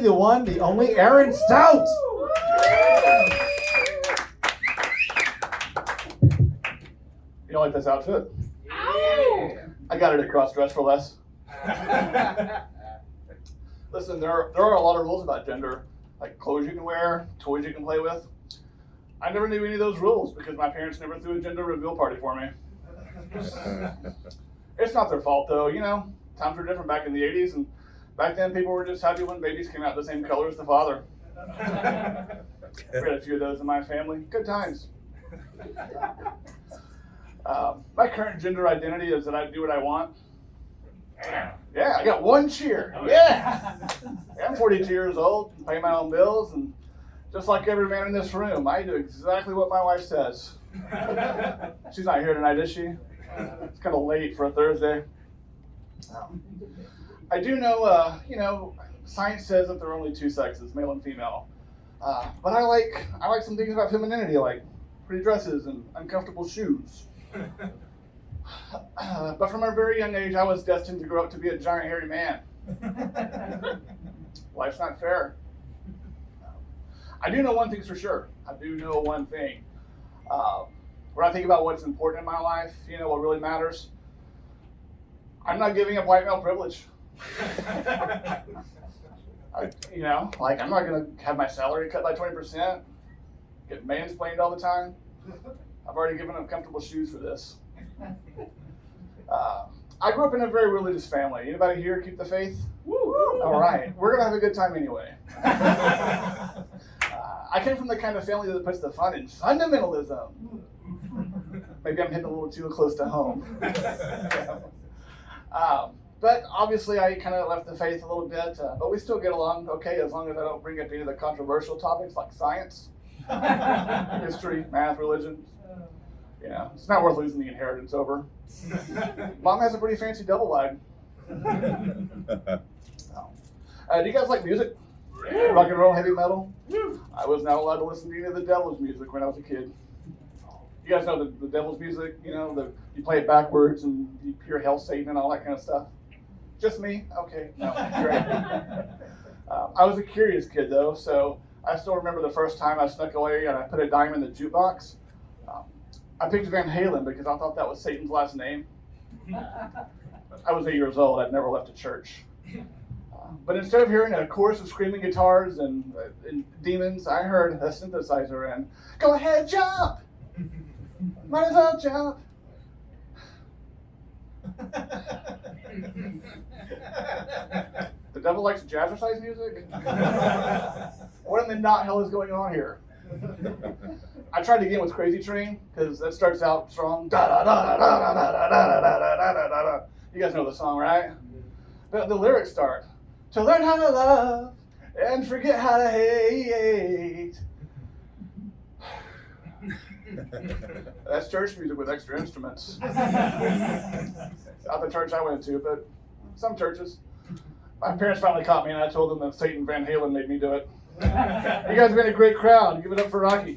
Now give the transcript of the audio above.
the one, the only Aaron Stout. You don't like this outfit? Ow! I got it at Cross Dress for Less. Listen, there are a lot of rules about gender, like clothes you can wear, toys you can play with. I never knew any of those rules because my parents never threw a gender reveal party for me. It's not their fault though, you know, times were different back in the 80s, and back then people were just happy when babies came out the same color as the father. We had a few of those in my family. Good times. My current gender identity is that I do what I want. Yeah, I got one cheer. Yeah. I'm 42 years old, pay my own bills, and just like every man in this room, I do exactly what my wife says. She's not here tonight, is she? It's kind of late for a Thursday. I do know, science says that there are only two sexes, male and female. But I like some things about femininity, like pretty dresses and uncomfortable shoes. But from a very young age, I was destined to grow up to be a giant hairy man. Life's not fair. I do know one thing's for sure. I do know one thing. When I think about what's important in my life, what really matters, I'm not giving up white male privilege. I'm not going to have my salary cut by 20%, get mansplained all the time. I've already given up comfortable shoes for this. I grew up in a very religious family. Anybody here keep the faith? Woo! All right, we're going to have a good time anyway. I came from the kind of family that puts the fun in fundamentalism. Maybe I'm hitting a little too close to home. But obviously I kind of left the faith a little bit, but we still get along okay as long as I don't bring up any of the controversial topics like science, history, math, religion. It's not worth losing the inheritance over. Mom has a pretty fancy double wide. Do you guys like music? Rock and roll, heavy metal? I was not allowed to listen to any of the Devil's music when I was a kid. You guys know the Devil's music? You play it backwards and you hear Hell Satan and all that kind of stuff. Just me? Okay, no, great. I was a curious kid though, so I still remember the first time I snuck away and I put a dime in the jukebox. I picked Van Halen because I thought that was Satan's last name. I was 8 years old. I'd never left a church. But instead of hearing a chorus of screaming guitars and demons, I heard a synthesizer and, "Go ahead, jump! Might as well jump!" The devil likes jazzercise music? What in the not hell is going on here? I tried to get with Crazy Train because that starts out strong. Da da da da da da da da da da da da. You guys know the song, right? But the lyrics start, "To learn how to love and forget how to hate." That's church music with extra instruments. Not the church I went to, but some churches. My parents finally caught me and I told them that Satan Van Halen made me do it. You guys have been a great crowd. Give it up for Rocky.